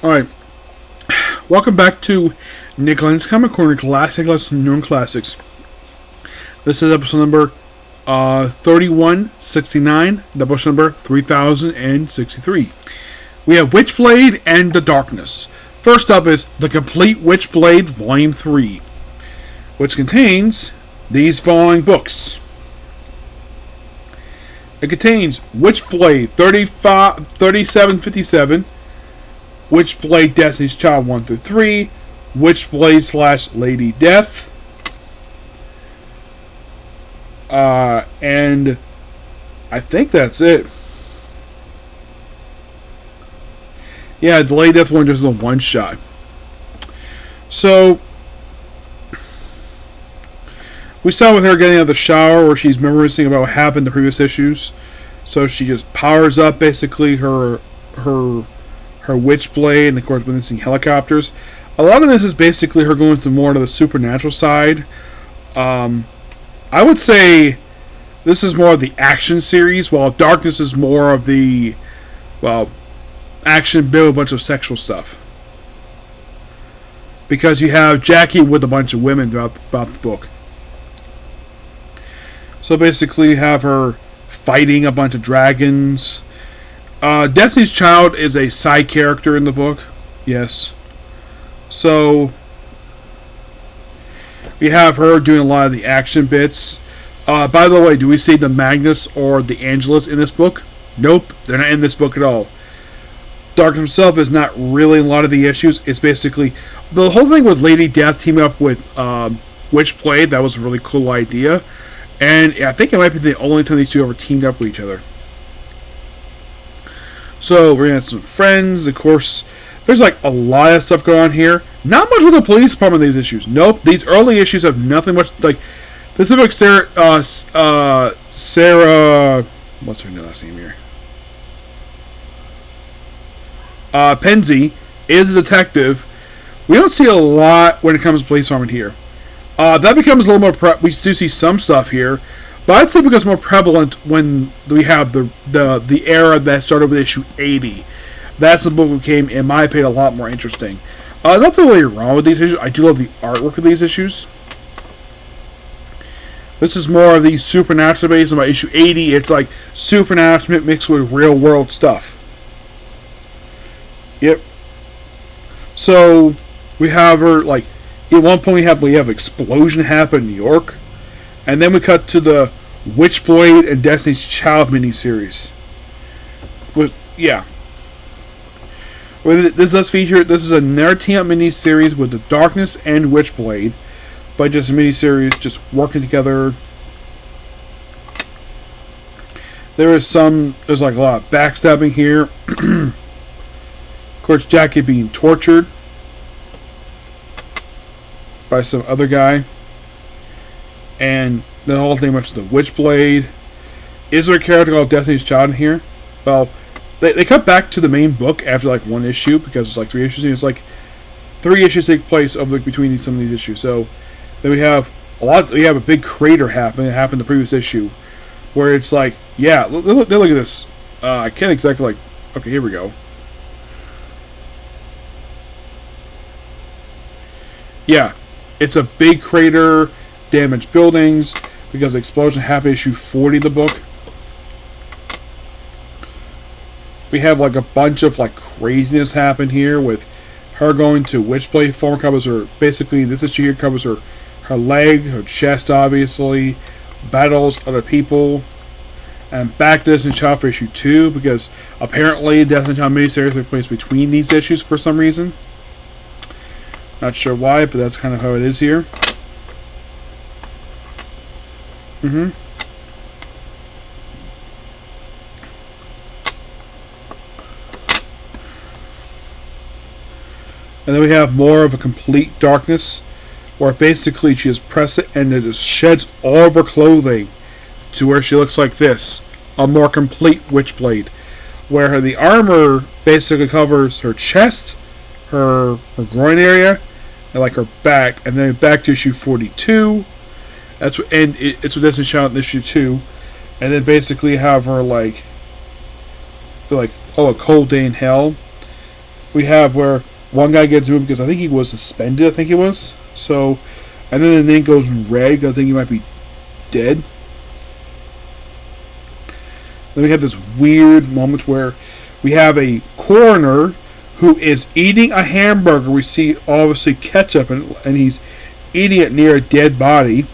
Alright, welcome back to Nick Lenz Comic Corner, Classic Lesson Known Classics. This is episode number 3169, Doubleshot number 3063. We have Witchblade and the Darkness. First up is the Complete Witchblade Volume 3, which contains these following books. It contains Witchblade 3757, Witchblade Destiny's Child 1 through 3, Witchblade / Lady Death, and I think that's it. Yeah, the Lady Death one just is a one shot. So we start with her getting out of the shower where she's reminiscing about what happened in the previous issues. So she just powers up basically her Witchblade, and of course witnessing helicopters. A lot of this is basically her going to more to the supernatural side. I would say this is more of the action series, while Darkness is more of the, well, action build a bunch of sexual stuff. Because you have Jackie with a bunch of women throughout the book. So basically you have her fighting a bunch of dragons. Destiny's Child is a side character in the book. Yes. So we have her doing a lot of the action bits. By the way, do we see the Magnus or the Angelus in this book? Nope, they're not in this book at all. Dark himself is not really in a lot of the issues. It's basically the whole thing with Lady Death teaming up with Witchblade. That was a really cool idea, and I think it might be the only time these two ever teamed up with each other. So we're gonna have some friends. Of course, there's like a lot of stuff going on here. Not much with the police department in these issues. Nope, these early issues have nothing much like. This is like Sarah. What's her last name here? Penzi is a detective. We don't see a lot when it comes to police department here. That becomes a little more. We do see some stuff here, but I'd say it becomes more prevalent when we have the era that started with issue 80. That's the book that became, in my opinion, a lot more interesting. Nothing really wrong with these issues. I do love the artwork of these issues. This is more of the supernatural based. About issue 80, it's like supernatural mixed with real world stuff. Yep. So we have her like at one point we have explosion happen in New York, and then we cut to the Witchblade and Destiny's Child miniseries. Yeah. This does feature. This is a narrative miniseries with the Darkness and Witchblade, but just a miniseries, just working together. There's like a lot of backstabbing here. Of course, Jackie being tortured by some other guy, and the whole thing much the Witchblade. Is there a character called Destiny's Child in here? Well, they cut back to the main book after like one issue because it's like 3 issues. And it's like 3 issues take place between some of these issues. So then we have a big crater happen. It happened in the previous issue, where it's like, yeah, look at this. I can't exactly like. Okay, here we go. Yeah, it's a big crater, damaged buildings because the explosion happened. Issue 40 of the book. We have like a bunch of like craziness happen here with her going to Witchblade. Former covers her. Basically, this issue here covers her leg, her chest, obviously, battles other people, and back to Destiny's Child for issue 2 because apparently Destiny's Child miniseries took place between these issues for some reason. Not sure why, but that's kind of how it is here. And then we have more of a complete darkness, where basically she just press it and it just sheds all of her clothing to where she looks like this. A more complete Witchblade, where the armor basically covers her chest, her groin area, and like her back, and then back to issue 42. It's what Destiny's Child in issue 2, and then basically have her like, oh, a cold day in hell. we have where one guy gets moved because I think he was suspended. I think he was. So, and then the name goes red. I think he might be dead. Then we have this weird moment where we have a coroner who is eating a hamburger. We see obviously ketchup, and he's eating it near a dead body.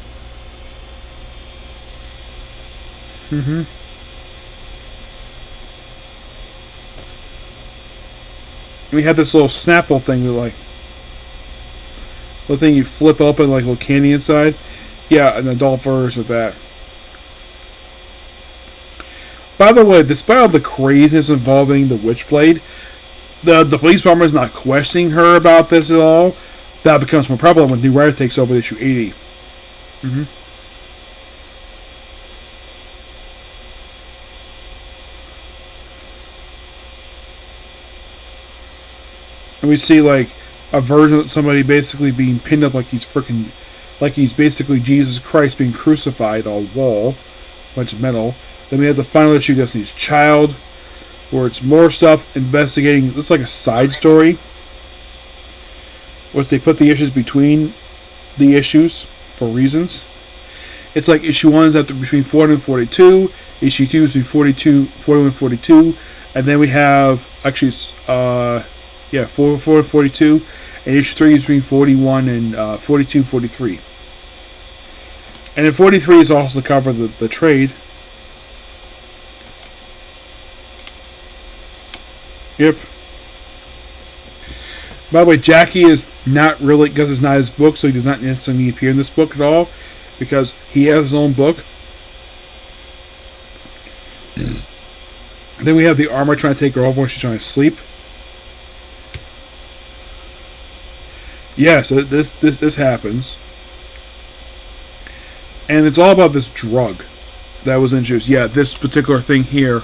We have this little Snapple thing that little thing you flip open, like a little candy inside. Yeah, an adult version of that. By the way, despite all the craziness involving the Witchblade, the police department is not questioning her about this at all. That becomes more prevalent when New Writer takes over issue 80. And we see like a version of somebody basically being pinned up like he's basically Jesus Christ being crucified on a wall, a bunch of metal. Then we have the final issue, Destiny's Child, where it's more stuff investigating. It's like a side story, which they put the issues between the issues for reasons. It's like issue 1 is between 40 and 42, issue 2 is between 41 and 42, and then we have actually 44 and 42, and issue 3 is between 41 and 42 and 43. And then 43 is also the cover of the trade. Yep. By the way, Jackie is not really, because it's not his book, so he does not necessarily appear in this book at all, because he has his own book. Then we have the Armor trying to take her over when she's trying to sleep. Yes, this happens. And it's all about this drug that was introduced. Yeah, this particular thing here.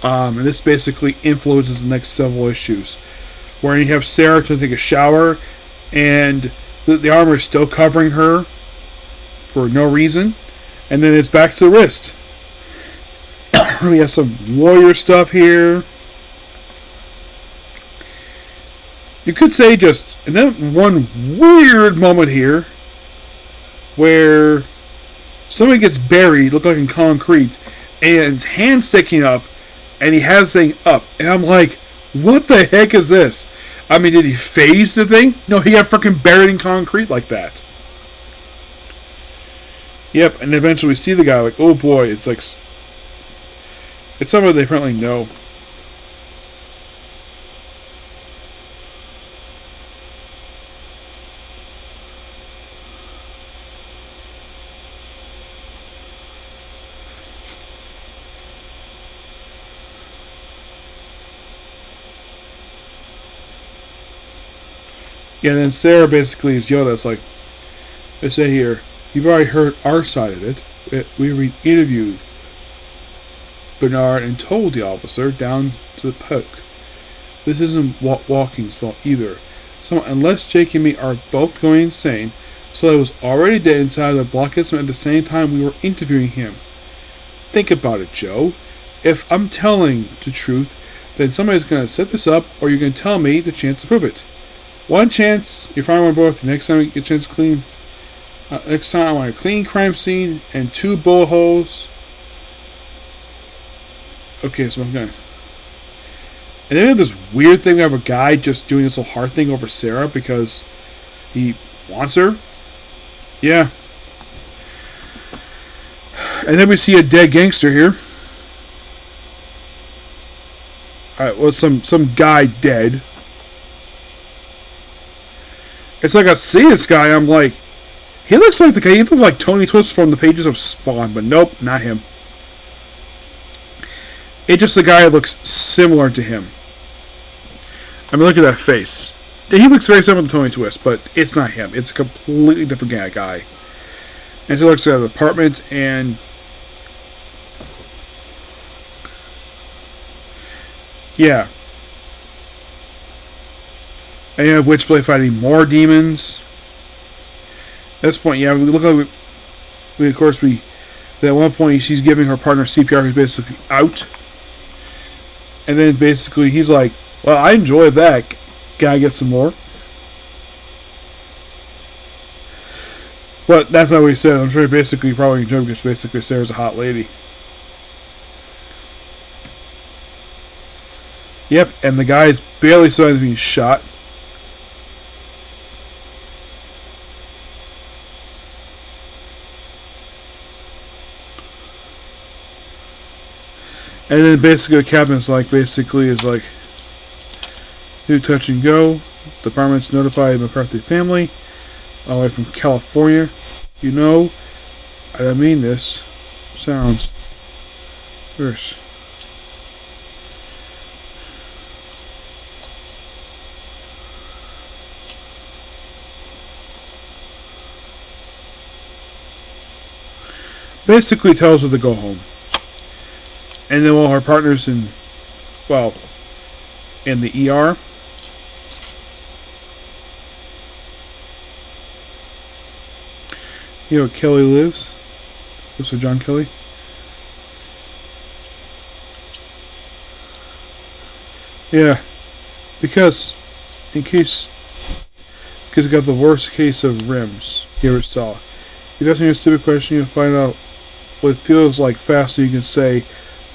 And this basically influences the next several issues. Where you have Sarah to take a shower, and the armor is still covering her for no reason. And then it's back to the wrist. We have some lawyer stuff here. You could say just, and then one weird moment here where somebody gets buried, look like in concrete, and his hand's sticking up, and he has the thing up, and I'm like, what the heck is this? I mean, did he phase the thing? No, he got freaking buried in concrete like that. Yep, and eventually we see the guy like, oh boy, it's like, it's somebody they apparently know. Yeah, and then Sarah basically is Yoda. It's like, they say here, you've already heard our side of it. We interviewed Bernard and told the officer down to the poke. This isn't Walking's fault either. So unless Jake and me are both going insane, so I was already dead inside the blockades at the same time we were interviewing him. Think about it, Joe. If I'm telling the truth, then somebody's going to set this up, or you're going to tell me the chance to prove it. One chance, you're fine on both. The next time you get a chance to clean. Next time I want a clean crime scene and 2 bullet holes. Okay, so I'm going. And then we have this weird thing. We have a guy just doing this little heart thing over Sarah because he wants her. Yeah. And then we see a dead gangster here. Alright, well, some guy dead. It's like I see this guy, I'm like, he looks like the guy, he looks like Tony Twist from the pages of Spawn, but nope, not him. It's just the guy that looks similar to him. I mean, look at that face. He looks very similar to Tony Twist, but it's not him. It's a completely different guy. And she looks at the apartment, and yeah. And you have Witchblade fighting more demons. At this point, yeah, we look like at one point she's giving her partner CPR, who's basically out. And then basically he's like, well, I enjoy that. Gotta get some more. But that's not what he said. I'm sure he basically probably joking because basically Sarah's a hot lady. Yep, and the guy is barely starting to be shot. And then basically the captain's like, basically is like, do touch and go. The department's notified McCarthy's family, all the way from California. You know, I don't mean this. Sounds worse. Basically tells her to go home. And then while her partner's in, well, in the ER, you know, Kelly lives. So John Kelly. Yeah, because I got the worst case of RIMS you ever saw. If you ask me a stupid question, you'll find out what it feels like fast so you can say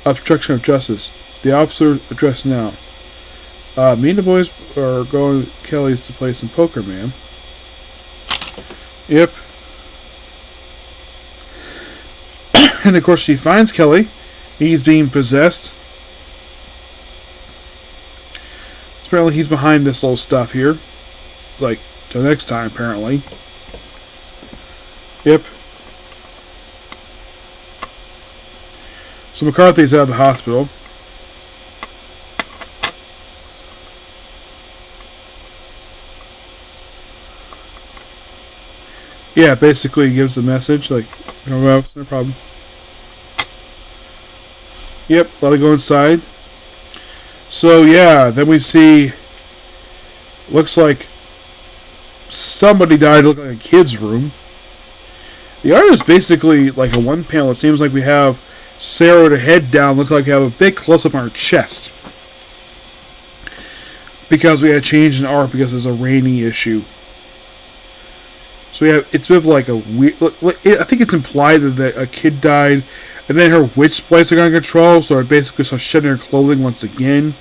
obstruction of justice. The officer addressed now. Me and the boys are going to Kelly's to play some poker, man. Yep. And of course she finds Kelly. He's being possessed. Apparently he's behind this little stuff here. Like, till next time, apparently. Yep. So McCarthy's out of the hospital. Yeah, basically he gives the message, like, no problem. Yep, let it go inside. So yeah, then we see, looks like somebody died looking like a kid's room. The art is basically like a one panel. It seems like we have Sarah with her head down, looks like we have a big close-up on her chest. Because we had a change in art because there's a rainy issue. So we have, it's with like a weird, I think it's implied that a kid died, and then her witchblades are going to control, so it basically starts shedding her clothing once again.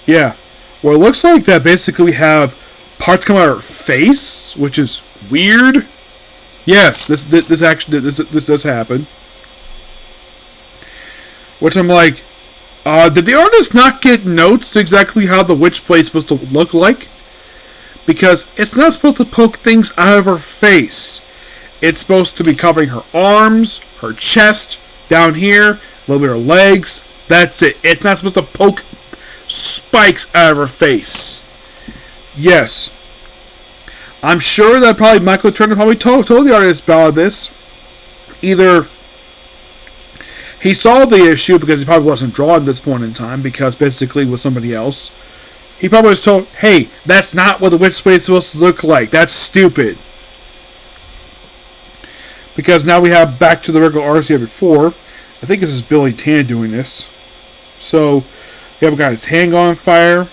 Yeah. Well, it looks like that basically we have parts come out of her face, which is weird. Yes, this does happen. Which I'm like, did the artist not get notes exactly how the witchblade is supposed to look like? Because it's not supposed to poke things out of her face. It's supposed to be covering her arms, her chest, down here, a little bit of her legs. That's it. It's not supposed to poke spikes out of her face. Yes. I'm sure that probably Michael Turner probably told the artist about this. Either he saw the issue because he probably wasn't drawing at this point in time because basically it was somebody else. He probably was told, hey, that's not what the witchblade is supposed to look like. That's stupid. Because now we have back to the regular artist we had before. I think this is Billy Tan doing this. So, we have a guy with his hand on fire.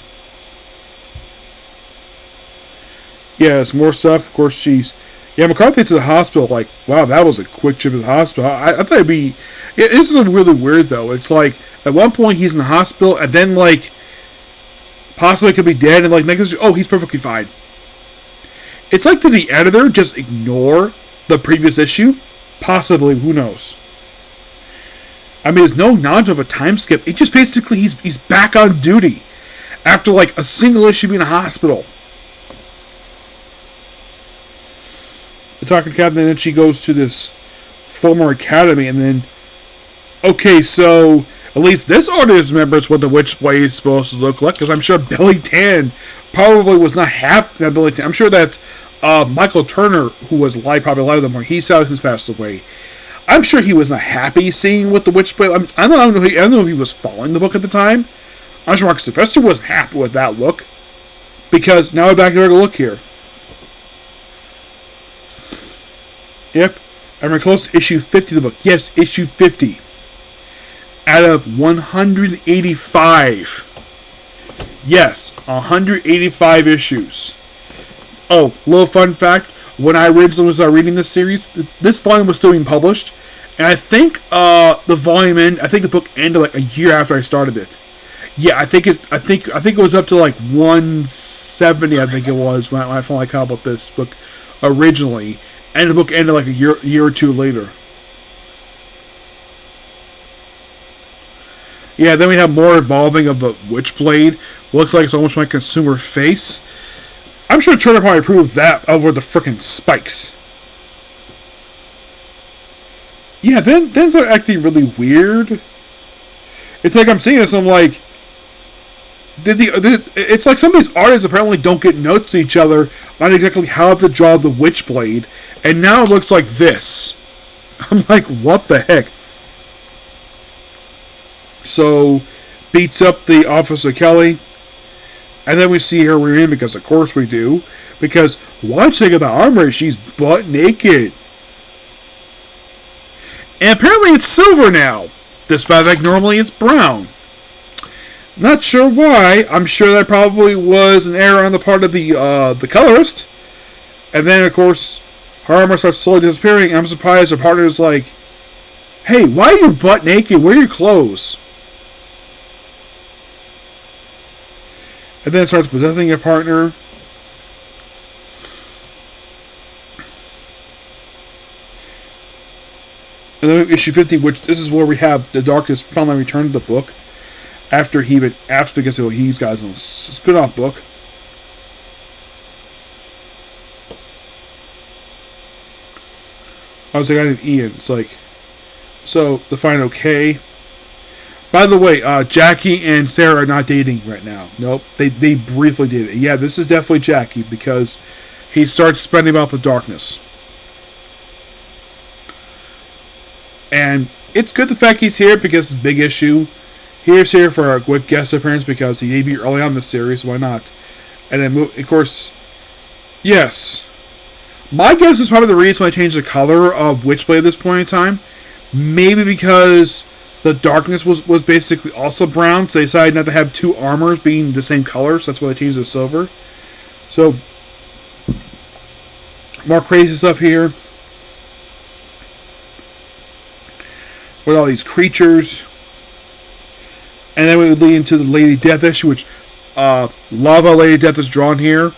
Yeah, there's more stuff. Of course, she's... Yeah, McCarthy's to the hospital. Like, wow, that was a quick trip to the hospital. I thought it'd be... Yeah, this is really weird, though. It's like, at one point he's in the hospital, and then, like... possibly could be dead, and like next, oh, he's perfectly fine. It's like, did the editor just ignore the previous issue? Possibly, who knows? I mean, there's no knowledge of a time skip. It just basically he's back on duty after like a single issue being in a hospital. The talking captain, and then she goes to this former academy, and then okay, so. At least this artist remembers what the witchblade is supposed to look like, because I'm sure Billy Tan probably was not happy. I'm sure that Michael Turner, who was probably alive when he saw since passed away, I'm sure he was not happy seeing what the witchblade. I don't know if he was following the book at the time. I'm sure Mark Sylvester wasn't happy with that look, because now we're back here to look here. Yep, and we're close to issue 50 of the book. Yes, issue 50. Out of 185. Yes, 185 issues. Oh, little fun fact. When I originally was reading this series, this volume was still being published. And I think I think the book ended like a year after I started it. Yeah, I think it was up to like 170. I think it was when I finally caught up with this book originally, and the book ended like a year or two later. Yeah, then we have more evolving of the Witchblade. Looks like it's almost like a consumer face. I'm sure Turner probably approved that over the frickin' spikes. Yeah, then it's acting really weird. It's like I'm seeing this, I'm like, it's like some of these artists apparently don't get notes to each other on exactly how to draw the Witchblade, and now it looks like this. I'm like, what the heck? So, beats up the Officer Kelly, and then we see her rear end, because of course we do, because why check out the armor? She's butt naked. And apparently it's silver now, despite like normally it's brown. Not sure why. I'm sure that probably was an error on the part of the colorist. And then, of course, her armor starts slowly disappearing. I'm surprised her partner's like, hey, why are you butt naked? Where are your clothes? And then it starts possessing your partner. And then issue 50, which this is where we have the Darkness finally returned to the book. After he's got his own spin-off book. I was like, I did Ian. It's like, so the final K. By the way, Jackie and Sarah are not dating right now. Nope, they briefly did. Yeah, this is definitely Jackie because he starts spreading about the Darkness. And it's good the fact he's here because it's a big issue. He's here for a quick guest appearance because he debuted early on in the series. Why not? And then, of course, yes. My guess is probably the reason why I changed the color of Witchblade at this point in time. Maybe because the Darkness was basically also brown, so they decided not to have two armors being the same color, so that's why they changed it to silver. So, more crazy stuff here. With all these creatures. And then we would lead into the Lady Death issue, which Lava Lady Death is drawn here.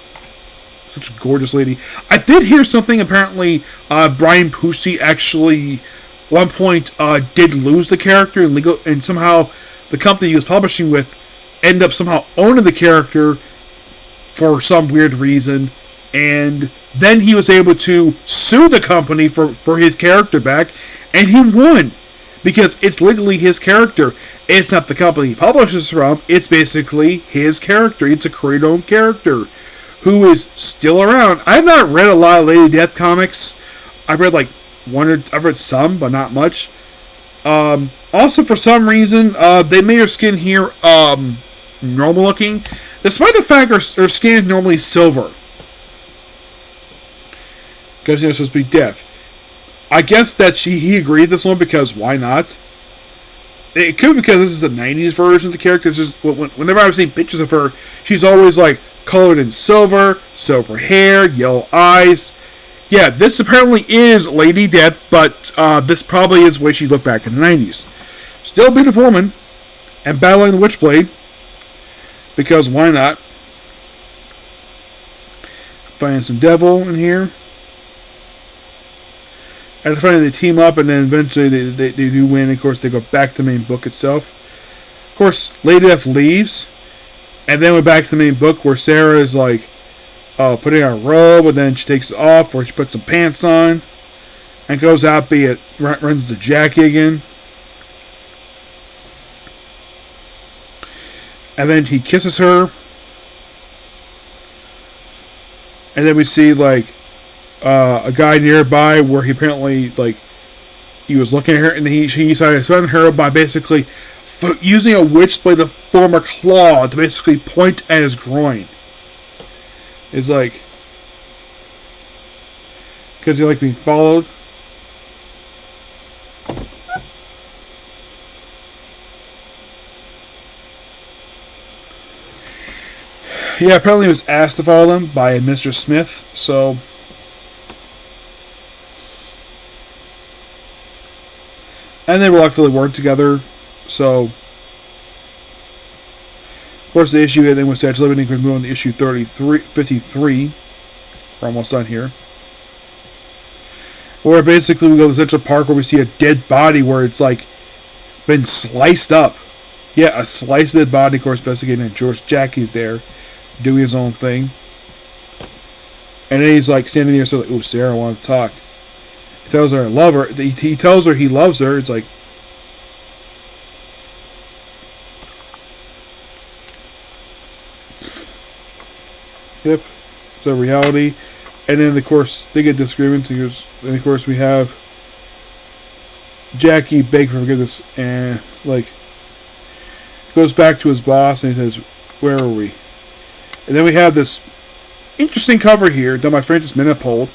Such a gorgeous lady. I did hear something, apparently Brian Pusey actually, at one point, did lose the character, and somehow the company he was publishing with ended up somehow owning the character for some weird reason, and then he was able to sue the company for his character back, and he won. Because it's legally his character. It's not the company he publishes from. It's basically his character. It's a creator-owned character who is still around. I've not read a lot of Lady Death comics. I've read like I've read some, but not much. Also, for some reason, they made her skin here normal looking, despite the fact her skin is normally silver. Because it's supposed to be death. I guess that he agreed with this one because why not? It could be because this is the 90s version of the character. It's just whenever I've seen pictures of her, she's always like colored in silver hair, yellow eyes. Yeah, this apparently is Lady Death, but this probably is the way she looked back in the 90s. Still a beautiful woman, and battling the Witchblade, because why not? Find some devil in here. And finally they team up, and then eventually they do win. Of course, they go back to the main book itself. Of course, Lady Death leaves, and then we're back to the main book where Sarah is like putting on a robe, and then she takes it off, or she puts some pants on, and goes out, runs to Jackie again. And then he kisses her. And then we see like a guy nearby where he apparently like he was looking at her, and then he decided to threaten her by basically using a Witchblade to form a claw to basically point at his groin. It's like, because he like being followed. Yeah, apparently he was asked to follow them by Mr. Smith, so... And they reluctantly worked together, so... Of course, the issue then was Statue of Limiting could move on to issue 53. We're almost done here. Where basically we go to Central Park where we see a dead body where it's like been sliced up. Yeah, a sliced dead body, of course, investigating, and George Jackie's there doing his own thing. And then he's like standing there, so like, "Oh, Sarah, I want to talk." He tells her I love her. He tells her he loves her. It's like, yep, it's a reality. And then, of course, they get disagreements. And of course, we have Jackie beg for forgiveness, and like goes back to his boss and he says, "Where are we?" And then we have this interesting cover here done by Francis Minipold,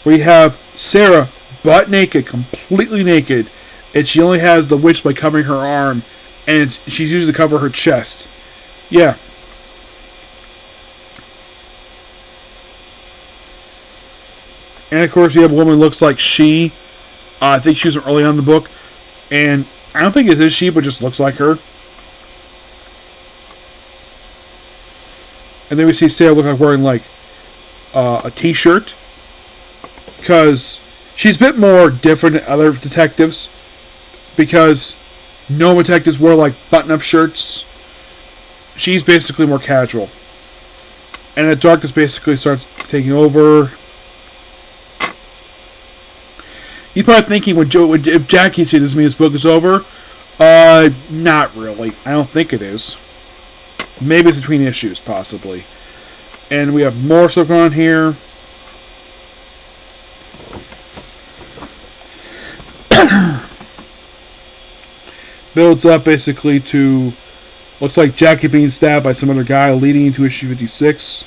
where you have Sarah butt naked, completely naked, and she only has the Witchblade covering her arm, and she's using to cover her chest. Yeah. And of course, you have a woman who looks like she. I think she was early on in the book, and I don't think it is she, but just looks like her. And then we see Sarah look like wearing like a t-shirt, because she's a bit more different than other detectives, because no detectives wear like button-up shirts. She's basically more casual, and the darkness basically starts taking over. You're probably thinking, if Jackie sees this, means this book is over? Not really. I don't think it is. Maybe it's between issues, possibly. And we have more stuff on here. Builds up basically to, looks like Jackie being stabbed by some other guy, leading into issue 56,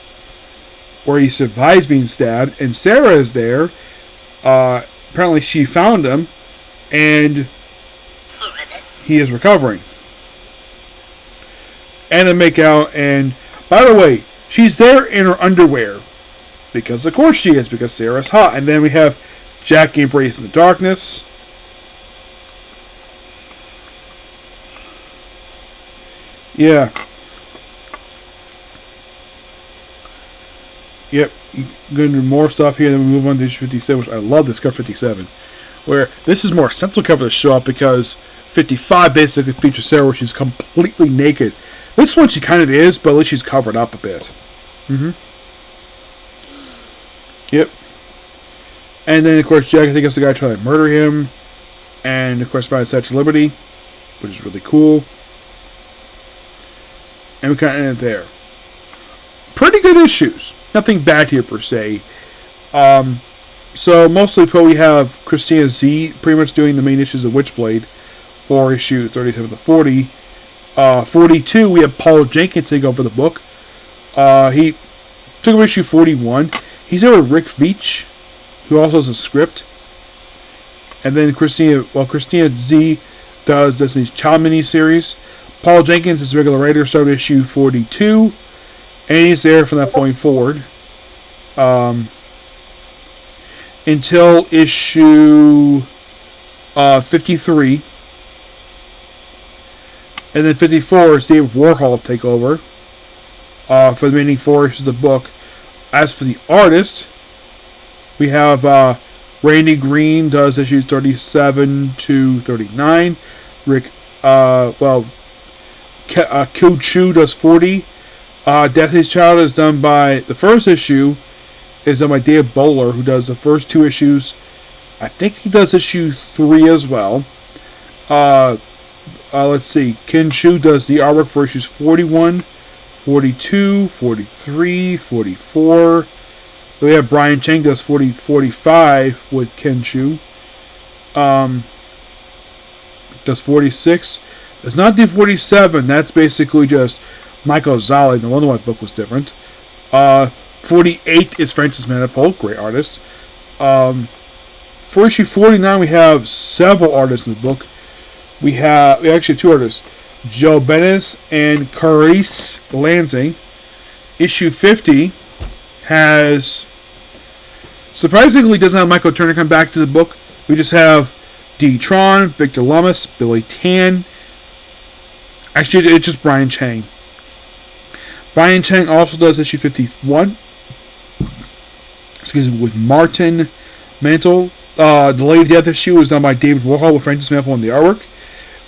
where he survives being stabbed, and Sarah is there. Apparently she found him, and he is recovering. And they make out, and by the way, she's there in her underwear, because of course she is, because Sarah's hot. And then we have Jackie embracing the darkness. Yeah. Yep. Going to do more stuff here, then we move on to issue 57, which I love this cover 57, where this is more sensible cover to show up, because 55 basically features Sarah where she's completely naked. This one she kind of is, but at least she's covered up a bit. Yep. And then, of course, Jack, I think it's the guy trying to murder him, and of course finds Statue of Liberty, which is really cool. And we kind of end it there. Pretty good issues. Nothing bad here, per se. So, mostly we have Christina Z pretty much doing the main issues of Witchblade for issue 37 to 40. 42, we have Paul Jenkins take over the book. He took over issue 41. He's there with Rick Veitch, who also has a script. And then Christina Z does Destiny's Child miniseries. Paul Jenkins is a regular writer, started issue 42. And he's there from that point forward. Until issue 53. And then 54 is David Warhol take over for the remaining 4 issues of the book. As for the artist, we have Randy Green does issues 37 to 39. Kyu Chu does 40. Destiny's Child is done by, the first issue is done by Dave Bowler, who does the first 2 issues. I think he does issue 3 as well. Let's see. Ken Chu does the artwork for issues 41, 42, 43, 44. We have Brian Chang does 45 with Ken Chu. Does 46. Does not do 47. That's basically just Michael Zali. No wonder why the book was different. 48 is Francis Manifold, great artist. For issue 49, we have several artists in the book. We actually have 2 artists. Joe Bennis and Carice Lansing. Issue 50 has, surprisingly, doesn't have Michael Turner come back to the book. We just have D. Tron, Victor Lummis, Billy Tan. Actually, it's just Brian Chang. Brian Chang also does issue 51. Excuse me, with Martin Mantle. The Lady Death issue is done by David Warhol with Francis Maple on the artwork.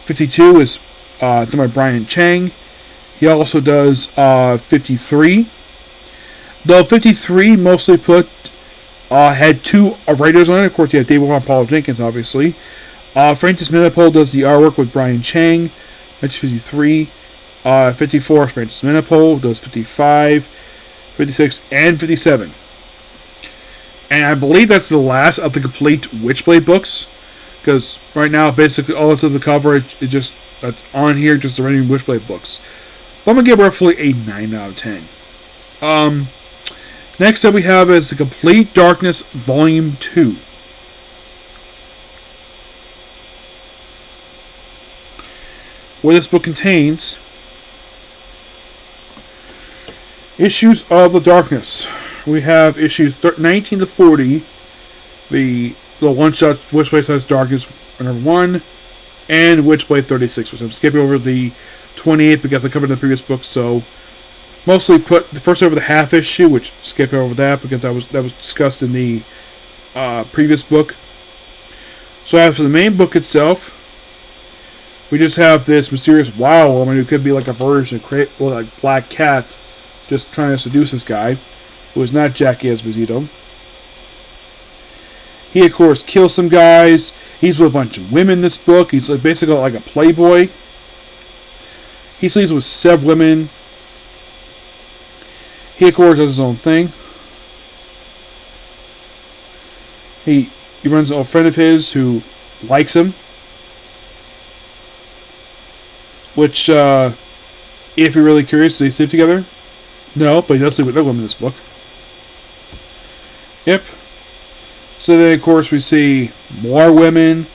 52 is done by Brian Chang. He also does 53. Though 53 mostly had two writers on it. Of course, you have David Warhol and Paul Jenkins, obviously. Francis Maple does the artwork with Brian Chang. That's 53. 54 is Francis Maple. Does 55, 56, and 57. And I believe that's the last of the complete Witchblade books. Because right now, basically, all this of the coverage is just, that's on here, just the regular Witchblade books. But I'm going to give roughly a 9 out of 10. Next up we have is the Complete Darkness Volume 2. Where this book contains issues of the Darkness. We have issues 19 to 40, the one-shot Witchblade Size Darkness number 1, and Witchblade 36, which I'm skipping over the 28 because I covered in the previous book, so mostly put the first over the half issue, which skip over that because that was discussed in the previous book. So as for the main book itself, we just have this mysterious wild woman who could be like a version of like Black Cat, just trying to seduce this guy, who is not Jackie Esposito. He of course kills some guys. He's with a bunch of women in this book. He's like basically like a playboy. He sleeps with several women. He of course does his own thing. He runs into a friend of his who likes him. Which, if you're really curious, do they sleep together? No, but he does sleep with other women in this book. Yep. So then, of course, we see more women.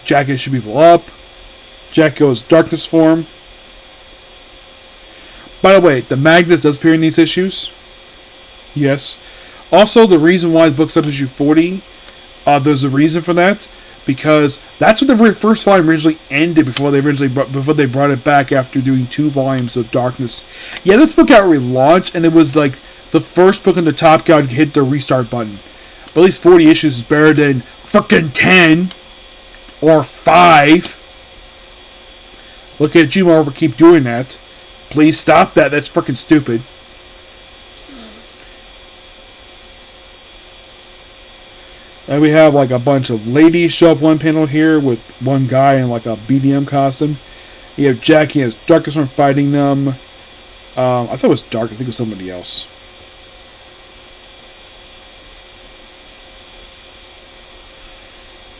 Jack shoot people up. Jack goes darkness form. By the way, the Magnus does appear in these issues. Yes. Also, the reason why the book's up to issue 40, there's a reason for that. Because that's what the very first volume originally ended before they brought it back after doing 2 volumes of Darkness. Yeah, this book got relaunched, and it was like the first book on the Top Guide to hit the restart button. But at least 40 issues is better than frickin' 10 or 5. Look at you, Marvel, keep doing that. Please stop that. That's frickin' stupid. And we have like a bunch of ladies show up one panel here with one guy in like a BDM costume. You have Jackie and his Darkness one fighting them. I thought it was Dark. I think it was somebody else.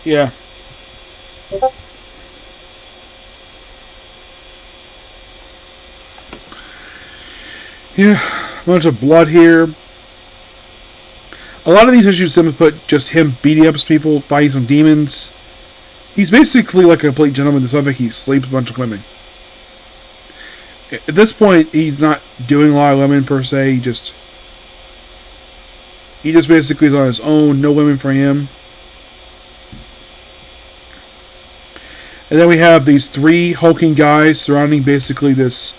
Yeah. Yeah, a bunch of blood here. A lot of these issues simply put just him beating up his people, fighting some demons. He's basically like a complete gentleman. This like he sleeps with a bunch of women. At this point, he's not doing a lot of women per se. He just basically is on his own. No women for him. And then we have these 3 hulking guys surrounding basically this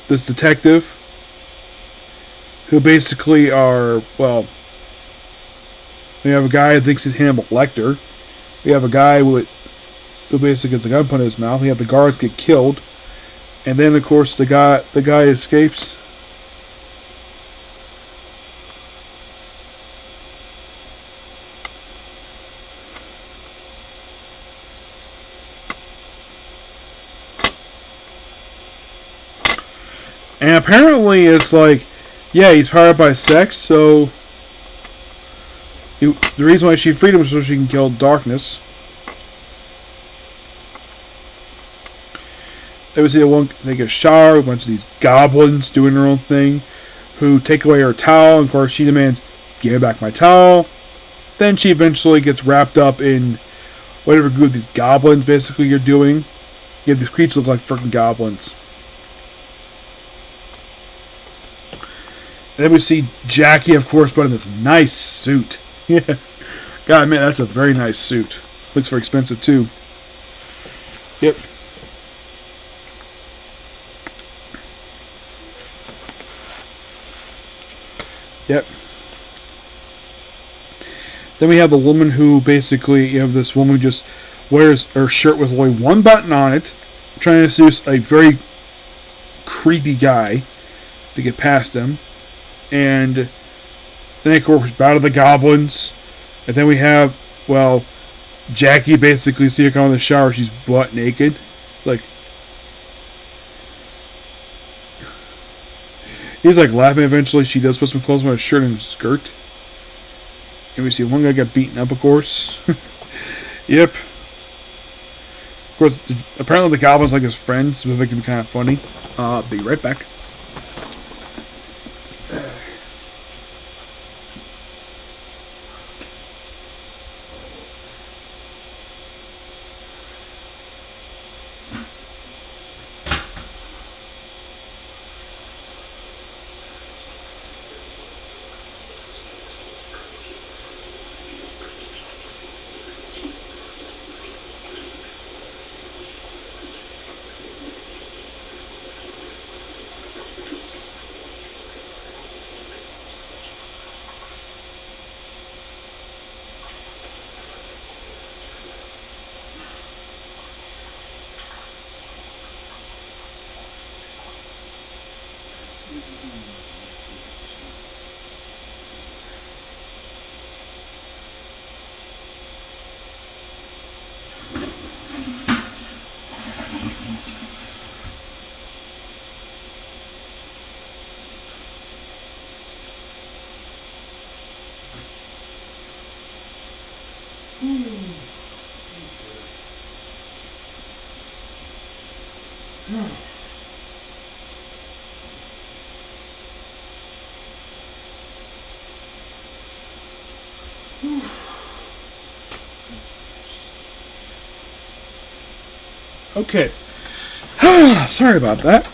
detective, who basically are, well, we have a guy who thinks he's Hannibal Lecter. We have a guy who basically gets a gun put in his mouth. We have the guards get killed, and then of course the guy escapes. And apparently it's like, yeah, he's powered by sex, so the reason why she freed him is so she can kill Darkness. Then we see one take a shower, a bunch of these goblins doing their own thing, who take away her towel, and of course she demands, "Give me back my towel." Then she eventually gets wrapped up in whatever group these goblins basically are doing. Yeah, these creatures look like freaking goblins. And then we see Jackie, of course, but in this nice suit. Yeah. God, man, that's a very nice suit. Looks very expensive, too. Yep. Yep. Then we have the woman who basically, you have this woman who just wears her shirt with only one button on it, trying to seduce a very creepy guy to get past him. And then, of course, Battle of the Goblins. And then we have, well, Jackie basically, see her come in the shower, she's butt naked. Like, he's like laughing eventually. She does put some clothes on her shirt and her skirt. And we see one guy got beaten up, of course. Yep. Of course, apparently the goblins like his friends, so it can be kind of funny. I'll be right back. Okay. Sorry about that.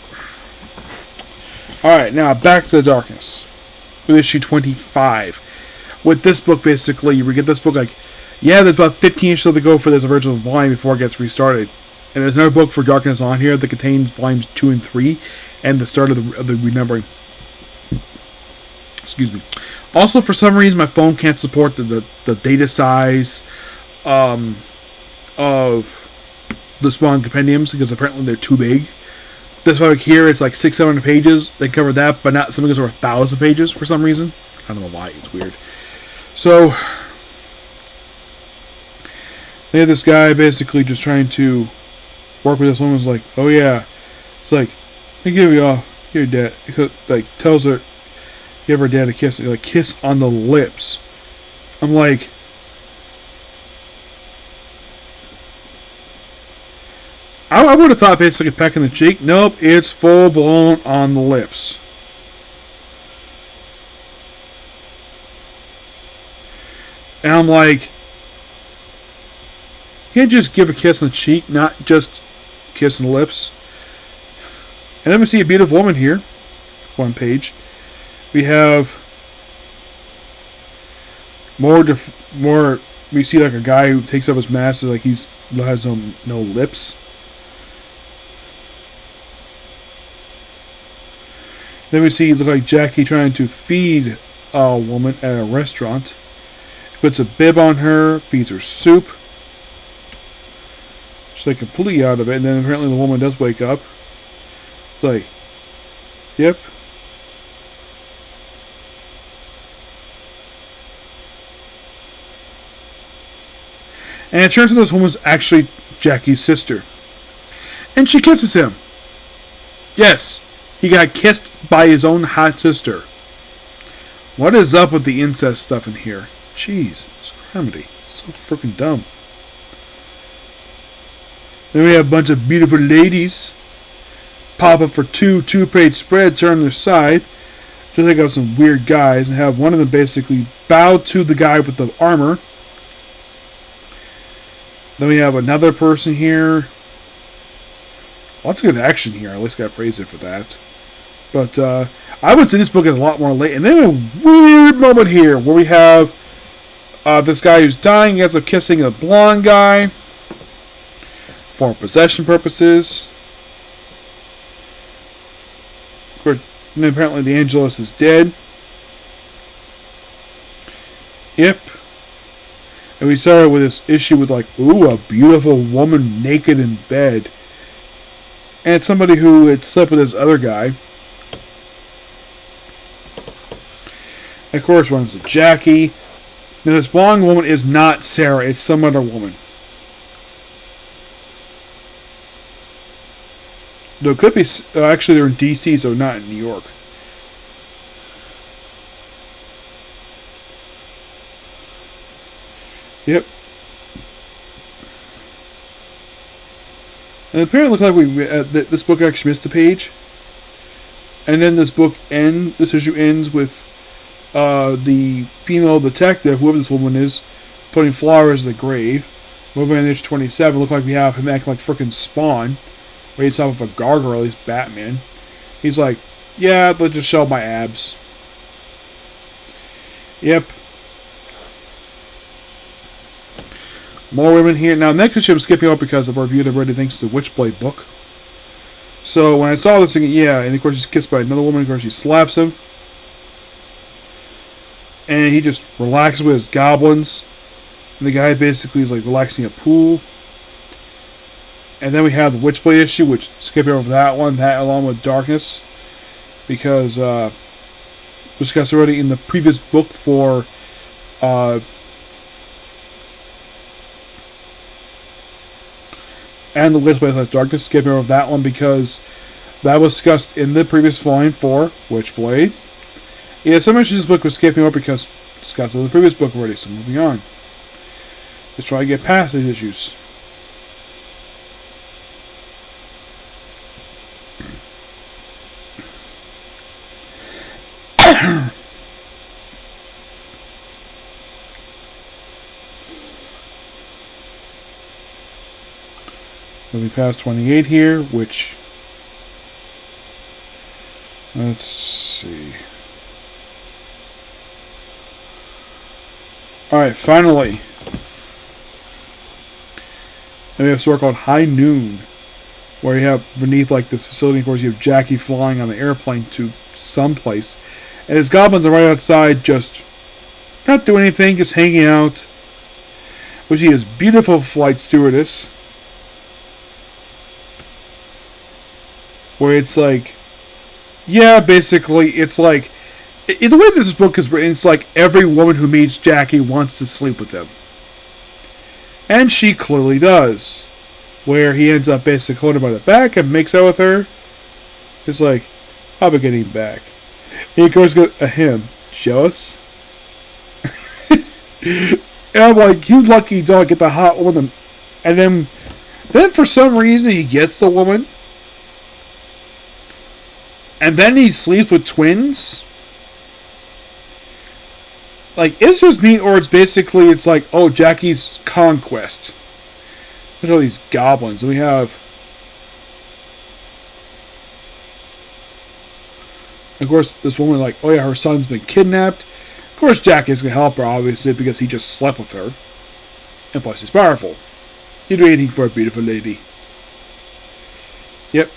Alright, now back to the darkness. With issue 25. With this book, basically, you get this book like, yeah, there's about 15 issues to go for this original volume before it gets restarted. And there's another book for Darkness on here that contains volumes 2 and 3 and the start of the Remembering. Excuse me. Also, for some reason, my phone can't support the data size of the Spawn compendiums because apparently they're too big. This one here, it's like 600-700 pages. They cover that, but not something goes over 1,000 pages for some reason. I don't know why. It's weird. So they have this guy basically just trying to work with this woman's like, oh yeah, it's like, I give you off your dad, like tells her, give her dad a kiss, like kiss on the lips. I'm like, I would have thought basically a peck in the cheek. Nope, it's full blown on the lips. And I'm like, you can't just give a kiss on the cheek, not just kiss on the lips. And then we see a beautiful woman here. One page. We have more. We see like a guy who takes off his mask, like he has no lips. Then we see it look like Jackie trying to feed a woman at a restaurant. Puts a bib on her, feeds her soup. She's like completely out of it, and then apparently the woman does wake up. It's like, yep. And it turns out this woman's actually Jackie's sister. And she kisses him. Yes, he got kissed by his own hot sister. What is up with the incest stuff in here? Jeez, it's comedy. So freaking dumb. Then we have a bunch of beautiful ladies pop up for two-page spreads on their side. Just like have some weird guys and have one of them basically bow to the guy with the armor. Then we have another person here. Lots of good action here. At least gotta praise it for that. But I would say this book is a lot more late. And then a weird moment here where we have this guy who's dying ends up kissing a blonde guy for possession purposes. Of course, and apparently the Angelus is dead. Yep. And we started with this issue with like, ooh, a beautiful woman naked in bed. And it's somebody who had slept with this other guy. And of course, runs to Jackie. Now, this blonde woman is not Sarah. It's some other woman. Though it could be... actually, they're in D.C., so not in New York. Yep. And apparently it looks like this book actually missed a page. And then this issue ends with the female detective, whoever this woman is, putting flowers in the grave. Moving on to issue 27, look like we have him acting like frickin' Spawn. Where he's off of a gargoyle, at least Batman. He's like, yeah, let's just show my abs. Yep. More women here. Now, next issue I'm skipping up because I've reviewed already thanks to the Witchblade book. So, when I saw this thing, yeah, and of course he's kissed by another woman, of course she slaps him. And he just relaxes with his goblins. And the guy basically is like relaxing a pool. And then we have the Witchblade issue, which skipping over that one, that along with Darkness. Because, discussed already in the previous book for, and the Witchblade has Darkness, skipping over that one because that was discussed in the previous volume for Witchblade. Yeah, some issues this book was skipping over because discussed in the previous book already, so moving on. Let's try to get past these issues. Moving past 28 here, which... let's see... Alright, finally. And we have a story called High Noon, where you have beneath like this facility, of course, you have Jackie flying on the airplane to someplace. And his goblins are right outside, just not doing anything, just hanging out. We see his beautiful flight stewardess, where it's like, yeah, basically, it's like, the way this book is written, it's like every woman who meets Jackie wants to sleep with him. And she clearly does. Where he ends up basically holding her by the back and makes out with her. It's like, I'll be getting back. And he goes to him, jealous? And I'm like, you lucky dog, get the hot woman. And then for some reason he gets the woman. And then he sleeps with twins. Like, it's just me, or it's basically, it's like, oh, Jackie's conquest. Look at all these goblins. And we have... of course, this woman, like, oh yeah, her son's been kidnapped. Of course, Jackie's going to help her, obviously, because he just slept with her. And plus, he's powerful. He'd do anything for a beautiful lady. Yep.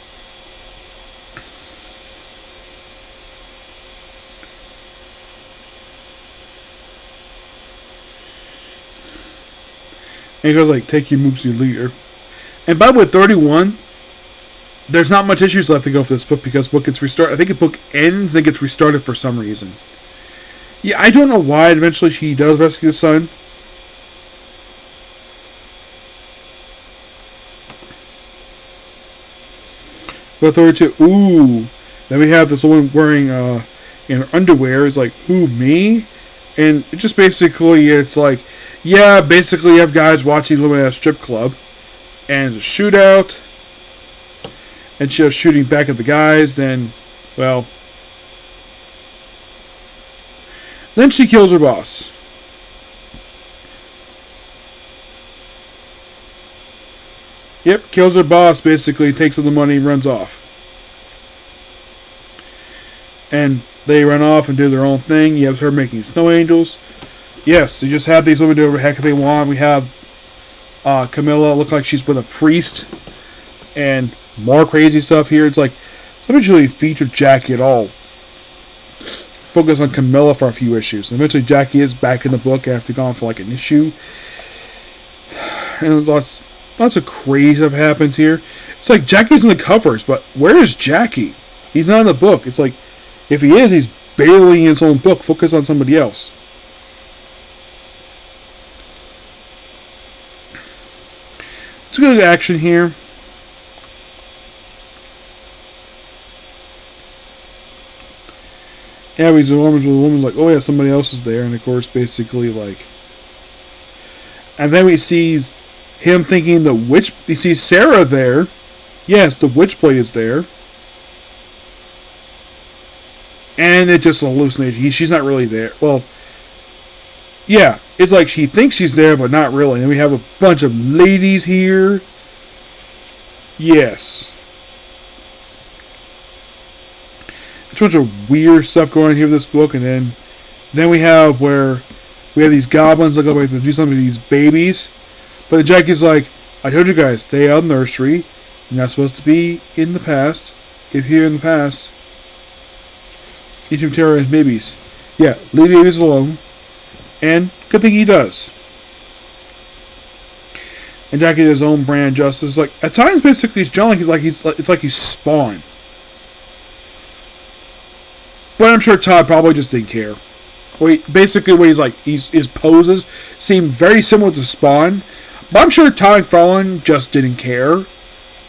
And he goes like, take your moves, you leader. And by the way, 31, there's not much issues left to go for this book because the book gets restarted. I think the book ends and gets restarted for some reason. Yeah, I don't know why. Eventually she does rescue the son. But 32, ooh. Then we have this woman wearing in her underwear. It's like, who, me? And it just basically, it's like, yeah, basically you have guys watching women at a strip club. And it's a shootout. And she was shooting back at the guys. Then, well... then she kills her boss. Yep, kills her boss, basically, takes all the money, runs off. And they run off and do their own thing. You have her making snow angels. Yes, you just have these women do whatever the heck they want. We have Camilla look like she's with a priest. And more crazy stuff here. It's like, some usually feature Jackie at all. Focus on Camilla for a few issues. And eventually Jackie is back in the book after gone for like an issue. And lots of crazy stuff happens here. It's like Jackie's in the covers, but where is Jackie? He's not in the book. It's like, if he is, he's barely in his own book. Focus on somebody else. It's good action here. Yeah, he's a woman like, oh yeah, somebody else is there, and of course, basically like, and then we see him thinking the witch. He sees Sarah there. Yes, the Witchblade is there, and it just hallucinates. She's not really there. Well, yeah, it's like she thinks she's there, but not really. And we have a bunch of ladies here. Yes. There's a bunch of weird stuff going on here with this book, and then we have these goblins that go to do something to these babies. But Jackie's like, I told you guys, stay out of the nursery. You're not supposed to be in the past. If you're in the past, teach him terrorize babies. Yeah, leave babies alone. And good thing he does. And Jackie does his own brand justice. Like at times, basically, it's John. It's like he's Spawn. But I'm sure Todd probably just didn't care. Basically, what he's like, his poses seem very similar to Spawn. But I'm sure Todd McFarlane just didn't care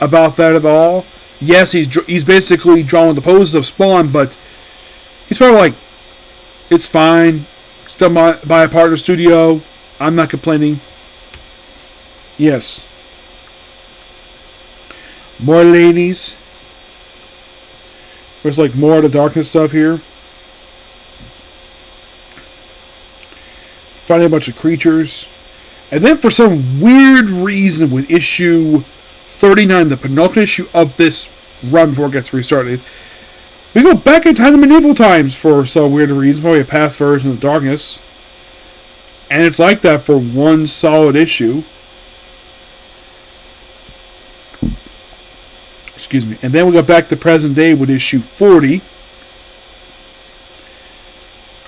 about that at all. Yes, he's basically drawing the poses of Spawn, but he's probably like, it's fine. Still by a partner studio. I'm not complaining. Yes. More ladies. There's like more of the darkness stuff here. Finding a bunch of creatures. And then for some weird reason with issue 39, the penultimate issue of this run before it gets restarted, we go back in time to medieval times for some weird reason. Probably a past version of the darkness. And it's like that for one solid issue. Excuse me. And then we go back to present day with issue 40.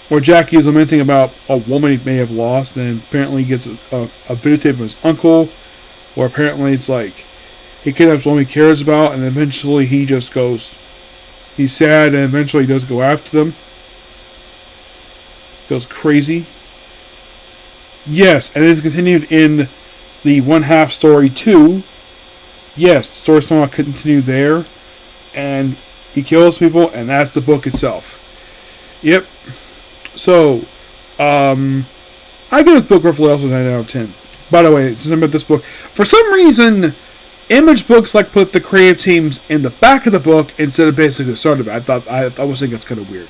Where Jackie is lamenting about a woman he may have lost. And apparently he gets a videotape of his uncle. Where apparently it's like he kidnaps a woman he cares about. And eventually he just goes... He's sad and eventually he does go after them. Goes crazy. Yes, and it's continued in the one half story 2. Yes, the story somehow continued there. And he kills people, and that's the book itself. Yep. So, I give this book roughly also 9 out of 10. By the way, since I'm at this book, for some reason, Image Books like put the creative teams in the back of the book instead of basically the start of it. I was thinking that's kind of weird.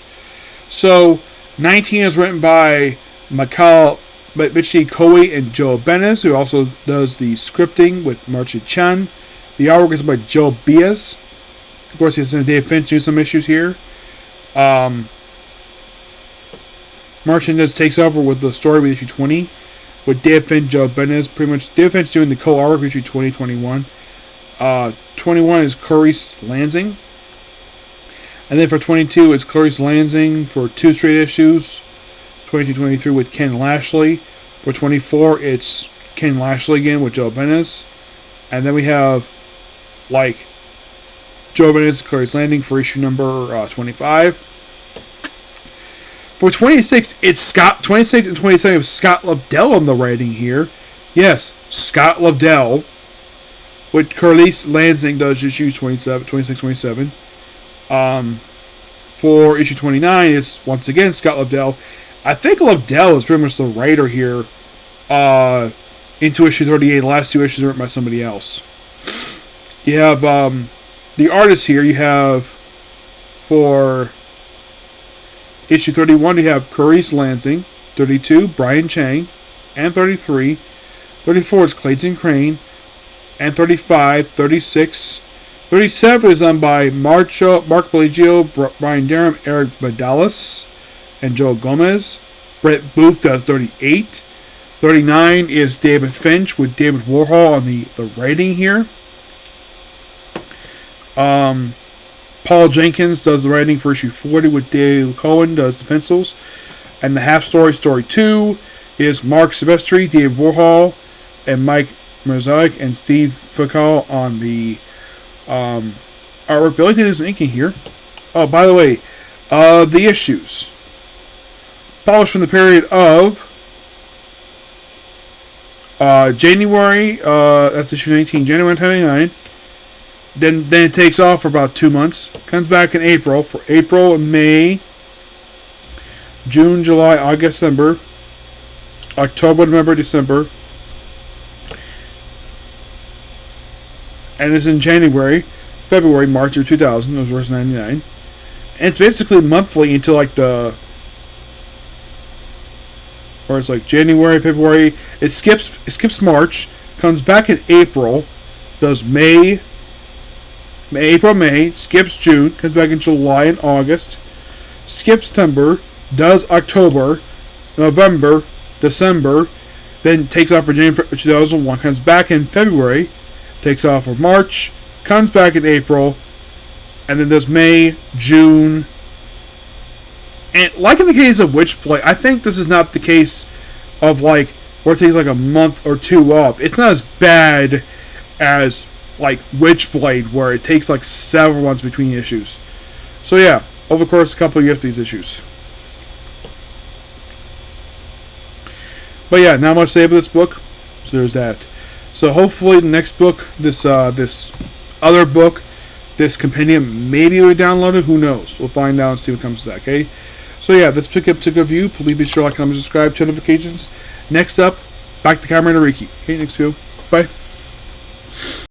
So, 19 is written by Michi Koei and Joe Benes, who also does the scripting with Marcy Chan. The artwork is by Joe Bias. Of course, he has Dave Finch do some issues here. Marcy just takes over with the story with issue 20. With Dave Finch, Joe Benes, pretty much Dave Finch doing the co-artwork issue 2021. 21 is Clarice Lansing. And then for 22, it's Clarice Lansing for 2 straight issues. 22-23 with Ken Lashley. For 24, it's Ken Lashley again with Joe Benes. And then we have, like, Joe Benes, Clarice Landing for issue number 25. For 26, it's Scott. 26 and 27 is Scott Lobdell on the writing here. Yes, Scott Lobdell. With Clarice Lansing does issues 26, 27. For issue 29, it's once again Scott Lobdell. I think Lobdell is pretty much the writer here. Into issue 38, the last 2 issues are written by somebody else. You have the artists here. You have for issue 31, you have Clarice Lansing. 32, Brian Chang. And 33. 34 is Clayton Crane. and 35, 36. 37 is done by Mark Bellagio, Brian Durham, Eric Badalis, and Joe Gomez. Brett Booth does 38. 39 is David Finch with David Warhol on the writing here. Paul Jenkins does the writing for issue 40 with Dave Cohen does the pencils. And the half story, story 2, is Mark Silvestri, Dave Warhol, and Mike Mosaic and Steve Ficcal on the artwork. Billy did his inking here. Oh, by the way, the issues. Published from the period of January, that's issue 19, January 1999. Then it takes off for about 2 months. Comes back in April for April and May, June, July, August, September, October, November, December, and it's in January, February, March of 2000. Those were 99, and it's basically monthly until like or it's like January, February. It skips March, comes back in April, does April, May, skips June, comes back in July and August, skips September, does October, November, December, then takes off for January 2001, comes back in February, takes off for March, comes back in April, and then does May, June. And like in the case of Witchblade, I think this is not the case of like where it takes like a month or two off. It's not as bad as like Witchblade, where it takes like several months between issues. So yeah, over the course of a couple of years, these issues. But yeah, not much to say about this book. So there's that. So hopefully the next book, this other book, this compendium, maybe we download it. Who knows? We'll find out and see what comes to that. Okay. So yeah, let's pick up to good view. Please be sure to like, comment, subscribe, turn notifications. Next up, back to Cameron Ariki. Okay, next video. Bye.